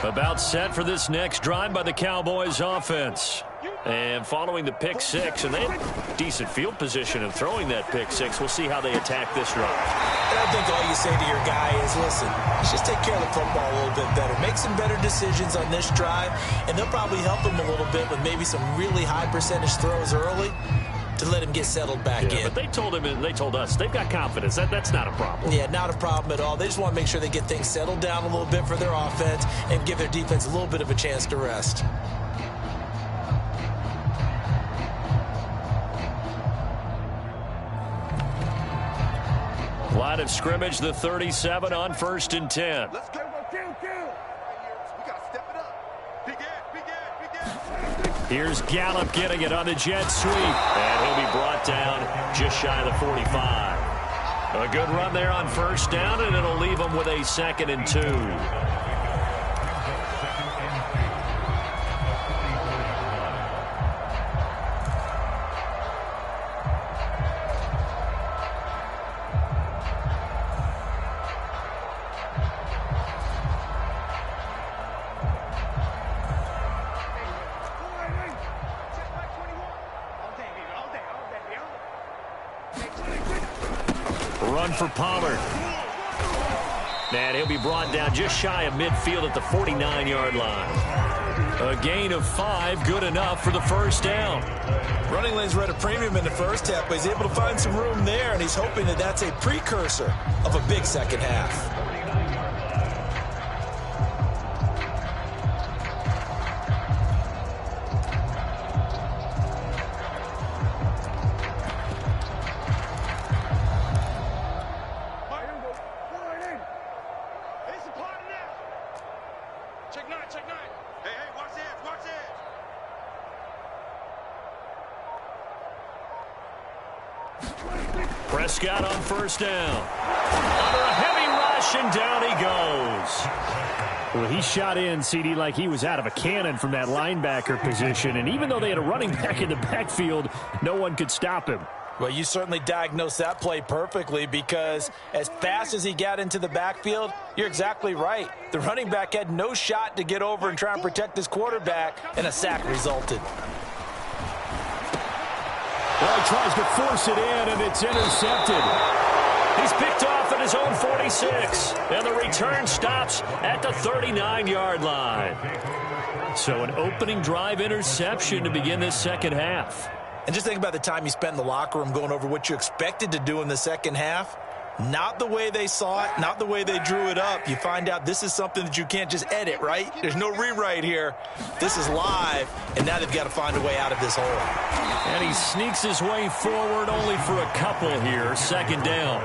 Speaker 1: About set for this next drive by the Cowboys offense. And following the pick 6, and they have decent field position of throwing that pick 6. We'll see how they attack this drive.
Speaker 2: And I think all you say to your guy is, listen, let's just take care of the football a little bit better. Make some better decisions on this drive, and they'll probably help him a little bit with maybe some really high percentage throws early to let him get settled back in.
Speaker 1: But they told him, and they told us, they've got confidence. That's not a problem.
Speaker 2: Yeah, not a problem at all. They just want to make sure they get things settled down a little bit for their offense and give their defense a little bit of a chance to rest.
Speaker 1: Line of scrimmage, the 37 on 1st and 10.
Speaker 3: Let's go. Kill. We got to step it up. Big end.
Speaker 1: Here's Gallup getting it on the jet sweep. And he'll be brought down just shy of the 45. A good run there on 1st down, and it'll leave him with a 2nd and 2. Run for Pollard. And he'll be brought down just shy of midfield at the 49-yard line. A gain of 5, good enough for the 1st down.
Speaker 2: Running lanes were at a premium in the first half, but he's able to find some room there, and he's hoping that that's a precursor of a big second half.
Speaker 1: Prescott on first down. Under a heavy rush, and down he goes.
Speaker 4: Well, he shot in, CD, like he was out of a cannon from that linebacker position. And even though they had a running back in the backfield, no one could stop him.
Speaker 2: Well, you certainly diagnosed that play perfectly, because as fast as he got into the backfield, you're exactly right. The running back had no shot to get over and try and protect his quarterback, and a sack resulted.
Speaker 4: Well, he tries to force it in, and it's intercepted.
Speaker 1: He's picked off at his own 46, and the return stops at the 39-yard line. So an opening drive interception to begin this second half.
Speaker 2: And just think about the time you spent in the locker room going over what you expected to do in the second half. Not the way they saw it, not the way they drew it up. You find out this is something that you can't just edit, right? There's no rewrite here. This is live, and now they've got to find a way out of this hole.
Speaker 1: And he sneaks his way forward only for a couple here. Second down.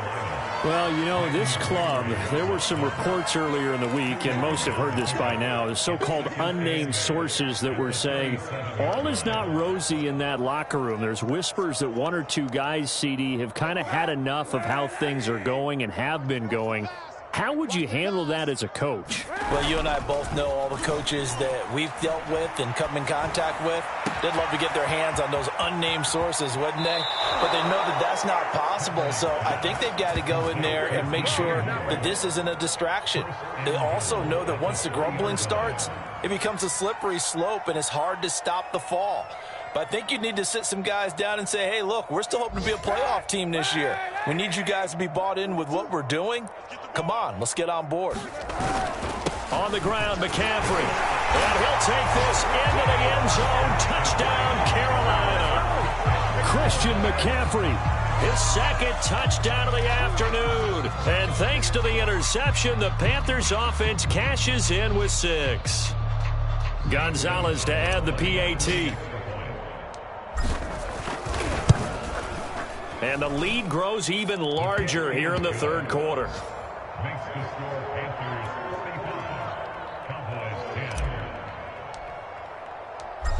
Speaker 4: Well, you know, this club, there were some reports earlier in the week, and most have heard this by now, the so-called unnamed sources that were saying all is not rosy in that locker room. There's whispers that one or two guys, CD, have kind of had enough of how things are going and have been going. How would you handle that as a coach?
Speaker 2: Well, you and I both know all the coaches that we've dealt with and come in contact with. They'd love to get their hands on those unnamed sources, wouldn't they? But they know that that's not possible, so I think they've got to go in there and make sure that this isn't a distraction. They also know that once the grumbling starts, it becomes a slippery slope, and it's hard to stop the fall. But I think you need to sit some guys down and say, hey, look, we're still hoping to be a playoff team this year. We need you guys to be bought in with what we're doing. Come on, let's get on board.
Speaker 1: On the ground, McCaffrey. And he'll take this into the end zone. Touchdown, Carolina.
Speaker 4: Christian McCaffrey.
Speaker 1: His second touchdown of the afternoon. And thanks to the interception, the Panthers offense cashes in with 6. Gonzalez to add the PAT. And the lead grows even larger here in the third quarter.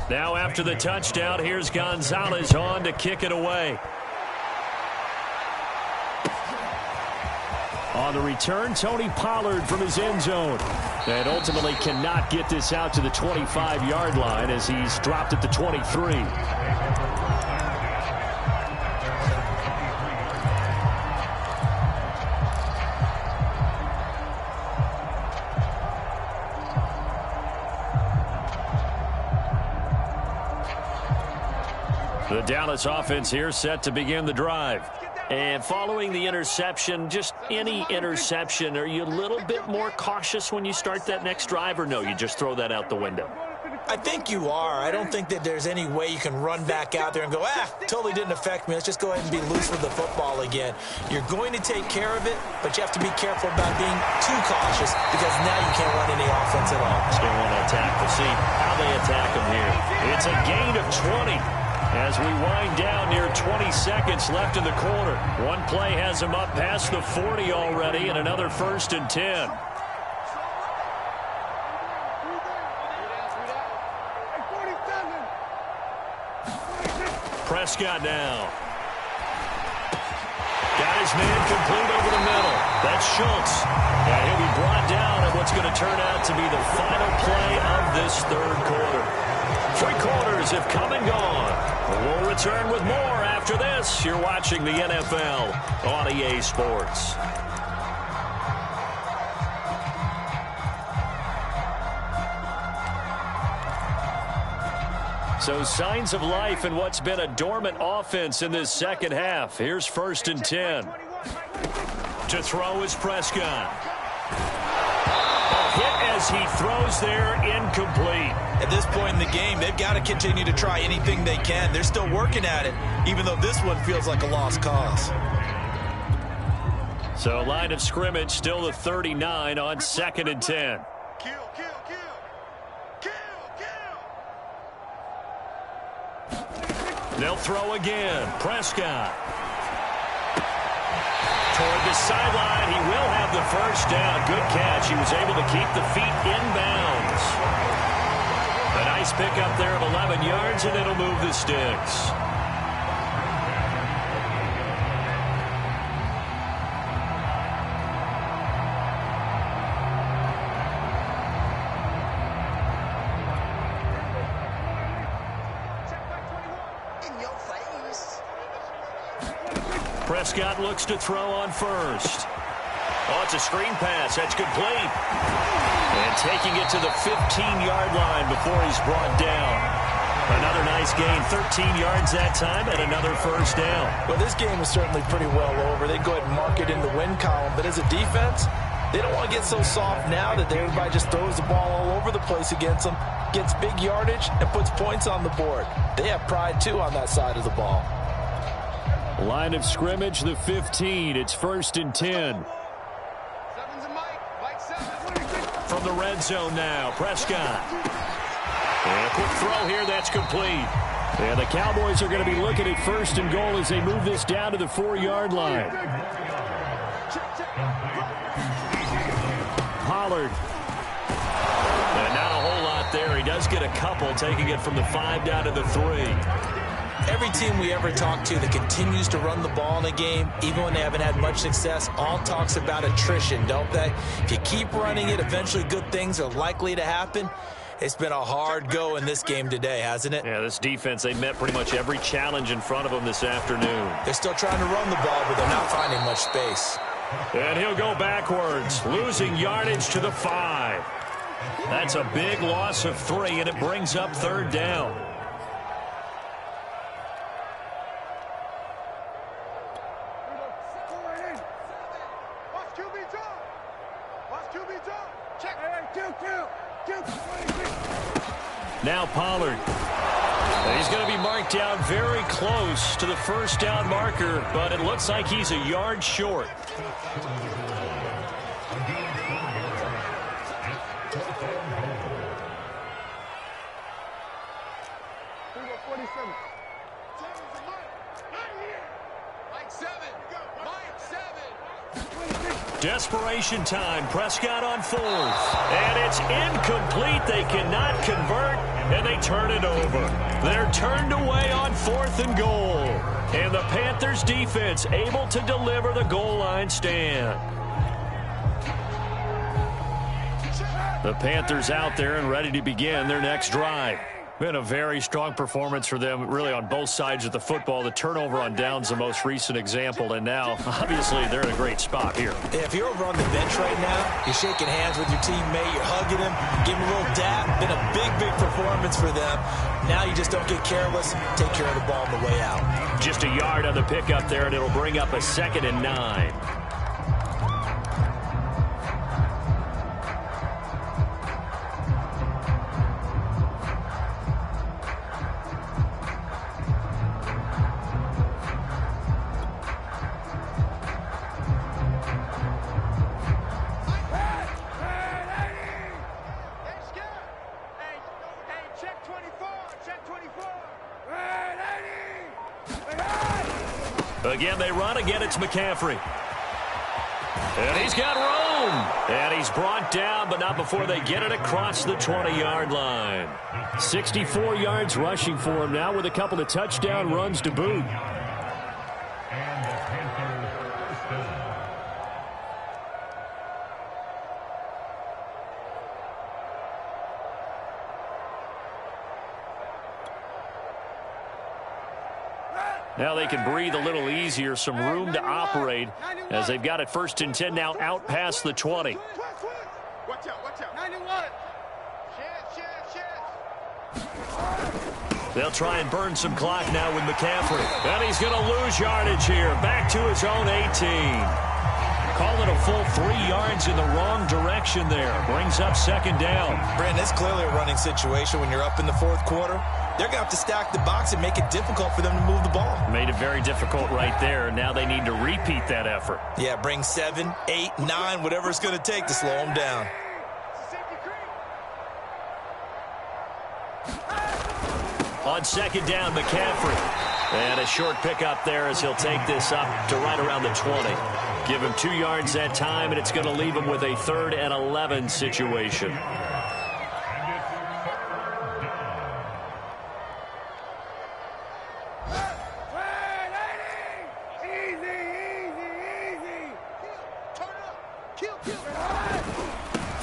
Speaker 1: Now after the touchdown, here's Gonzalez on to kick it away.
Speaker 4: On the return, Tony Pollard from his end zone. And ultimately cannot get this out to the 25-yard line as he's dropped at the 23.
Speaker 1: The Dallas offense here set to begin the drive. And following the interception, just any interception, are you a little bit more cautious when you start that next drive, or no, you just throw that out the window?
Speaker 2: I think you are. I don't think that there's any way you can run back out there and go, totally didn't affect me. Let's just go ahead and be loose with the football again. You're going to take care of it, but you have to be careful about being too cautious, because now you can't run any offense at all.
Speaker 1: Still want to attack. We'll see how they attack them here. It's a gain of 20. As we wind down near 20 seconds left in the quarter. One play has him up past the 40 already, and another 1st and 10. Prescott now. Got his man complete over the middle. That's Schultz. And he'll be brought down at what's going to turn out to be the final play of this third quarter. 3 quarters have come and gone. We'll return with more after this. You're watching the NFL on EA Sports. So signs of life in what's been a dormant offense in this second half. Here's 1st and 10. To throw is Prescott. A hit as he throws there, incomplete.
Speaker 2: At this point in the game, they've got to continue to try anything they can. They're still working at it, even though this one feels like a lost cause.
Speaker 1: So line of scrimmage still the 39 on 2nd and 10. They'll throw again. Prescott. Toward the sideline, he will have the first down. Good catch. He was able to keep the feet inbounds. A nice pickup there of 11 yards, and it'll move the sticks. Prescott looks to throw on first. Oh, it's a screen pass. That's complete. And taking it to the 15-yard line before he's brought down. Another nice gain, 13 yards that time, and another first down.
Speaker 2: Well, this game is certainly pretty well over. They'd go ahead and mark it in the win column. But as a defense, they don't want to get so soft now that everybody just throws the ball all over the place against them, gets big yardage, and puts points on the board. They have pride, too, on that side of the ball.
Speaker 4: Line of scrimmage, the 15. It's 1st and 10.
Speaker 1: From the red zone now, Prescott. And a quick throw here, that's complete.
Speaker 4: And the Cowboys are going to be looking at 1st and goal as they move this down to the 4-yard line. Pollard.
Speaker 1: And not a whole lot there. He does get a couple, taking it from the 5 down to the 3.
Speaker 2: Every team we ever talk to that continues to run the ball in a game, even when they haven't had much success, all talks about attrition, don't they? If you keep running it, eventually good things are likely to happen. It's been a hard go in this game today, hasn't it?
Speaker 1: Yeah, this defense, they met pretty much every challenge in front of them this afternoon.
Speaker 2: They're still trying to run the ball, but they're not finding much space.
Speaker 1: And he'll go backwards, losing yardage to the 5. That's a big loss of 3, and it brings up 3rd down. Now Pollard. He's going to be marked down very close to the 1st down marker, but it looks like he's a yard short. Desperation time. Prescott on 4th. And it's incomplete. They cannot convert, and they turn it over. They're turned away on 4th and goal. And the Panthers defense able to deliver the goal line stand. The Panthers out there and ready to begin their next drive. Been a very strong performance for them, really, on both sides of the football. The turnover on downs, the most recent example, and now, obviously, they're in a great spot here.
Speaker 2: Yeah, if you're over on the bench right now, you're shaking hands with your teammate, you're hugging him, giving him a little dap. Been a big, big performance for them. Now you just don't get careless, take care of the ball on the way out.
Speaker 1: Just a yard on the pickup there, and it'll bring up a 2nd and 9. Again, they run. Again, it's McCaffrey. And he's got room. And he's brought down, but not before they get it across the 20-yard line.
Speaker 4: 64 yards rushing for him now with a couple of touchdown runs to boot.
Speaker 1: Now they can breathe a little easier, some room to operate as they've got it 1st and 10 now out past the 20.
Speaker 3: Watch out. 91.
Speaker 1: They'll try and burn some clock now with McCaffrey. And he's going to lose yardage here. Back to his own 18. Call it a full 3 yards in the wrong direction there. Brings up 2nd down.
Speaker 2: Brandon, it's clearly a running situation when you're up in the 4th quarter. They're going to have to stack the box and make it difficult for them to move the ball.
Speaker 1: Made it very difficult right there. Now they need to repeat that effort.
Speaker 2: Yeah, bring 7, 8, 9, whatever it's going to take to slow them down.
Speaker 1: On 2nd down, McCaffrey. And a short pickup there as he'll take this up to right around the 20. Give him 2 yards that time, and it's going to leave him with a 3rd and 11 situation.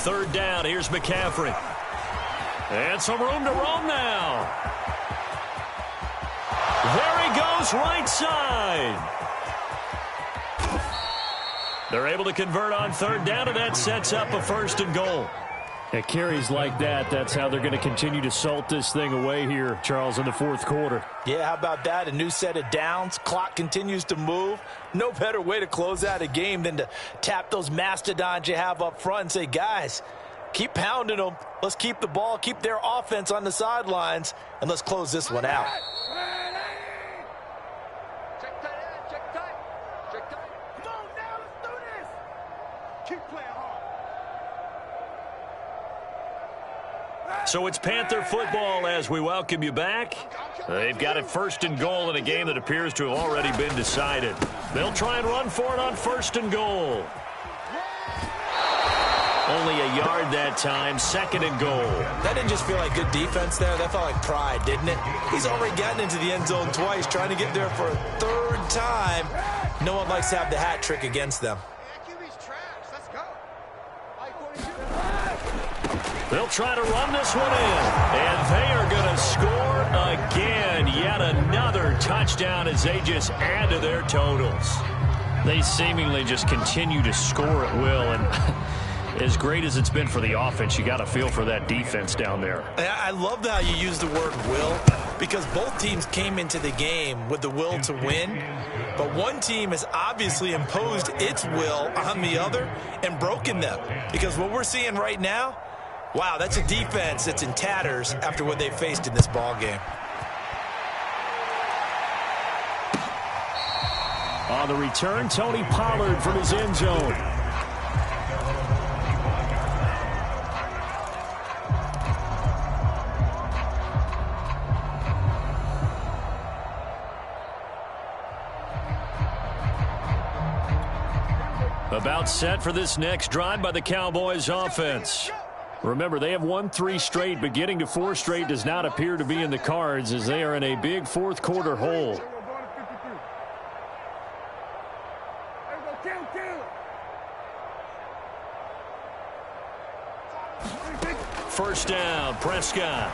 Speaker 1: Third down, here's McCaffrey. And some room to roam now. There he goes, right side. They're able to convert on third down, and that sets up a 1st and goal.
Speaker 4: At carries like that, that's how they're going to continue to salt this thing away here, Charles, in the 4th quarter.
Speaker 2: Yeah, how about that? A new set of downs. Clock continues to move. No better way to close out a game than to tap those mastodons you have up front and say, guys, keep pounding them. Let's keep the ball, keep their offense on the sidelines, and let's close this one out.
Speaker 3: Check tight end, check tight. Check tight. Come on now, let's do this. Keep playing hard.
Speaker 1: So it's Panther football as we welcome you back. They've got it 1st and goal in a game that appears to have already been decided. They'll try and run for it on 1st and goal. Only a yard that time, 2nd and goal.
Speaker 2: That didn't just feel like good defense there. That felt like pride, didn't it? He's already gotten into the end zone twice, trying to get there for a 3rd time. No one likes to have the hat trick against them.
Speaker 1: They'll try to run this one in, and they are going to score again. Yet another touchdown as they just add to their totals. They seemingly just continue to score at will, and as great as it's been for the offense, you got to feel for that defense down there.
Speaker 2: I love how you use the word will, because both teams came into the game with the will to win, but one team has obviously imposed its will on the other and broken them, because what we're seeing right now, wow, that's a defense that's in tatters after what they faced in this ball game.
Speaker 4: On the return, Tony Pollard from his end zone. About set for this next drive by the Cowboys offense. Remember, they have won 3 straight, but getting to 4 straight does not appear to be in the cards as they are in a big 4th quarter hole. First down, Prescott.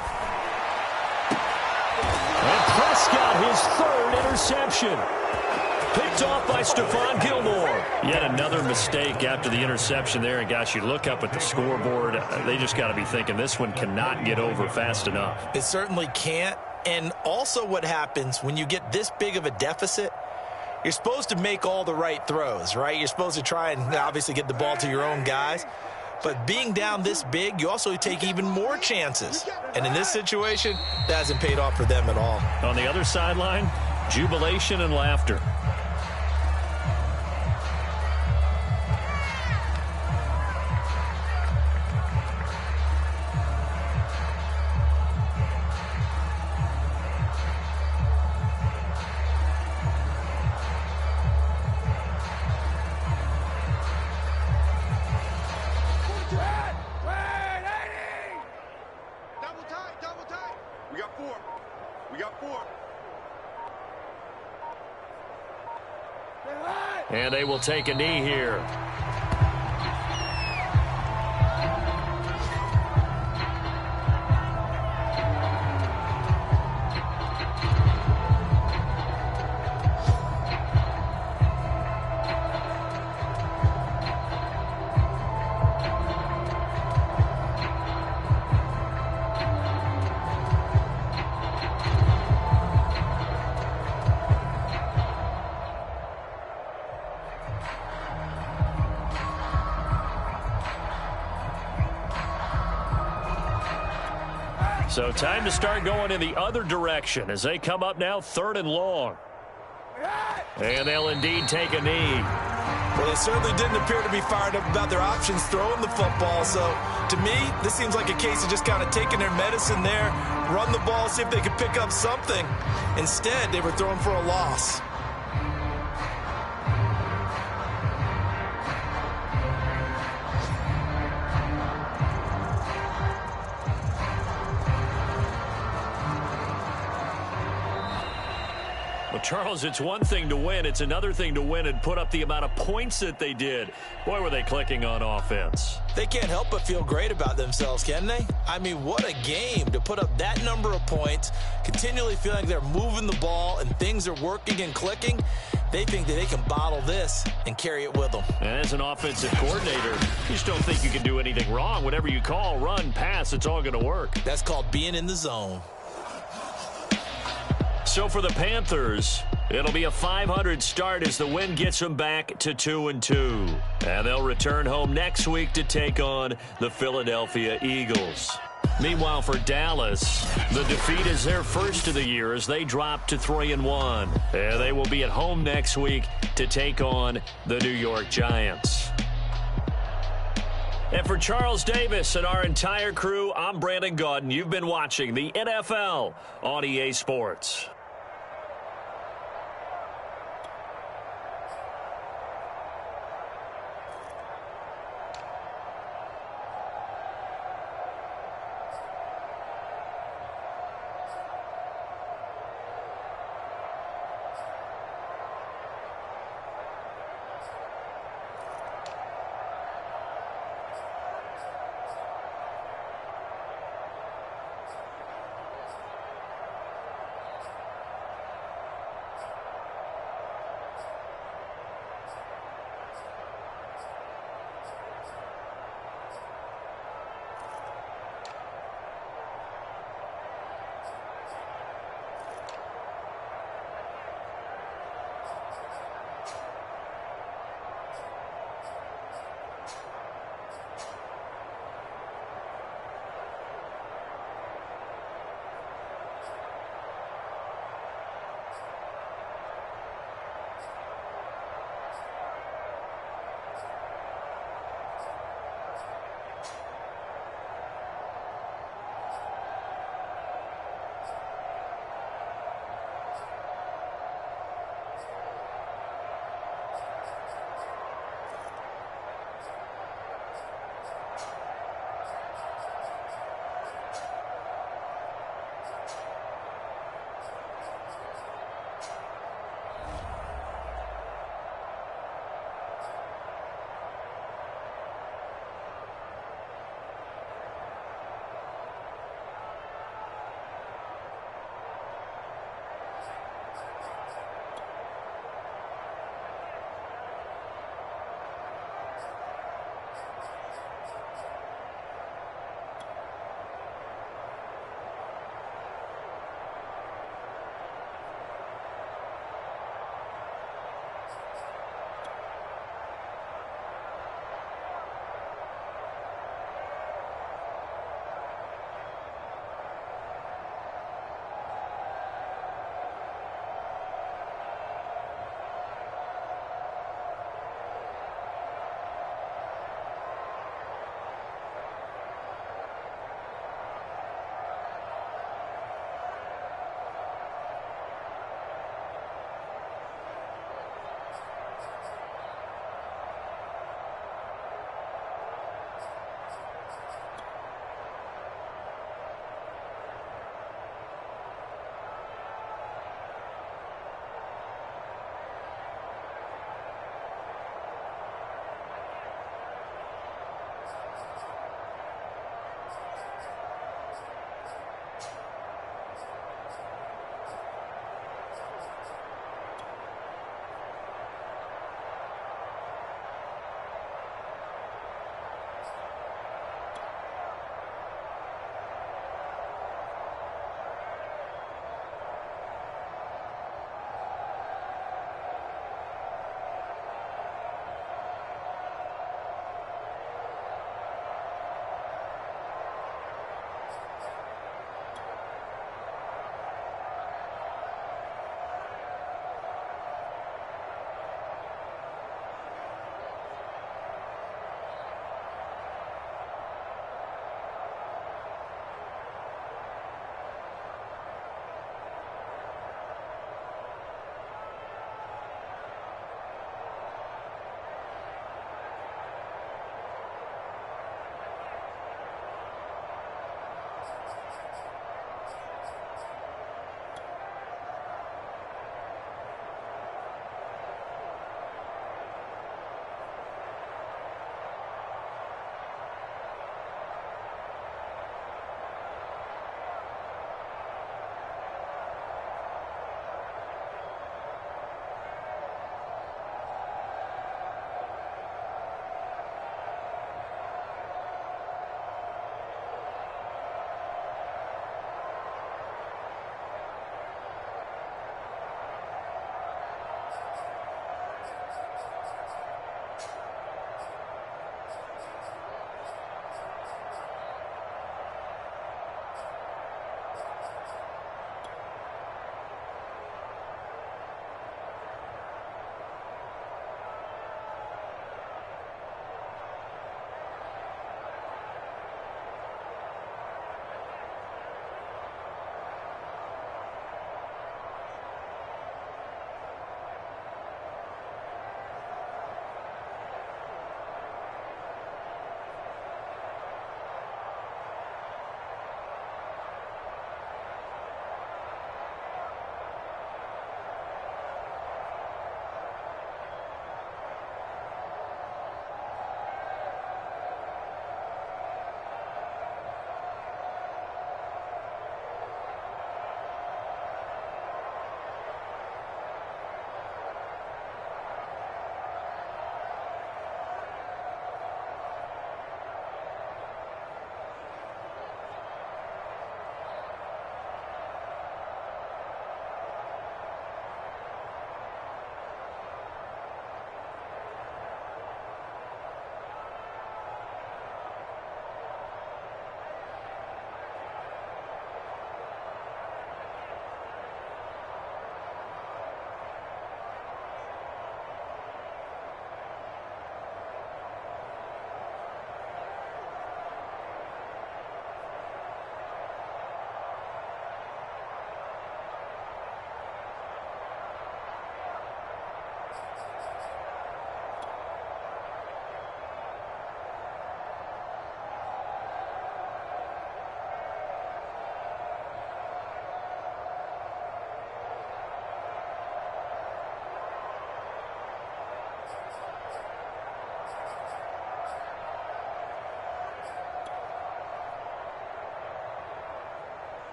Speaker 4: And Prescott, his 3rd interception. Picked off by Stephon Gilmore. Yet another mistake after the interception there. And, gosh, you look up at the scoreboard, they just got to be thinking this one cannot get over fast enough.
Speaker 2: It certainly can't. And also what happens when you get this big of a deficit, you're supposed to make all the right throws, right? You're supposed to try and obviously get the ball to your own guys. But being down this big, you also take even more chances. And in this situation, that hasn't paid off for them at all.
Speaker 4: On the other sideline, jubilation and laughter. And they will take a knee here. So time to start going in the other direction as they come up now 3rd and long. And they'll indeed take a knee.
Speaker 2: Well, they certainly didn't appear to be fired up about their options throwing the football. So, to me, this seems like a case of just kind of taking their medicine there, run the ball, see if they could pick up something. Instead, they were throwing for a loss.
Speaker 1: Well, Charles, it's one thing to win. It's another thing to win and put up the amount of points that they did. Boy, were they clicking on offense.
Speaker 2: They can't help but feel great about themselves, can they? I mean, what a game to put up that number of points, continually feeling like they're moving the ball and things are working and clicking. They think that they can bottle this and carry it with them.
Speaker 1: And as an offensive coordinator, you just don't think you can do anything wrong. Whatever you call, run, pass, it's all going to work.
Speaker 2: That's called being in the zone.
Speaker 1: So for the Panthers, it'll be a .500 start as the win gets them back to 2-2. And they'll return home next week to take on the Philadelphia Eagles. Meanwhile, for Dallas, the defeat is their first of the year as they drop to 3-1. And they will be at home next week to take on the New York Giants. And for Charles Davis and our entire crew, I'm Brandon Gaudin. You've been watching the NFL on EA Sports.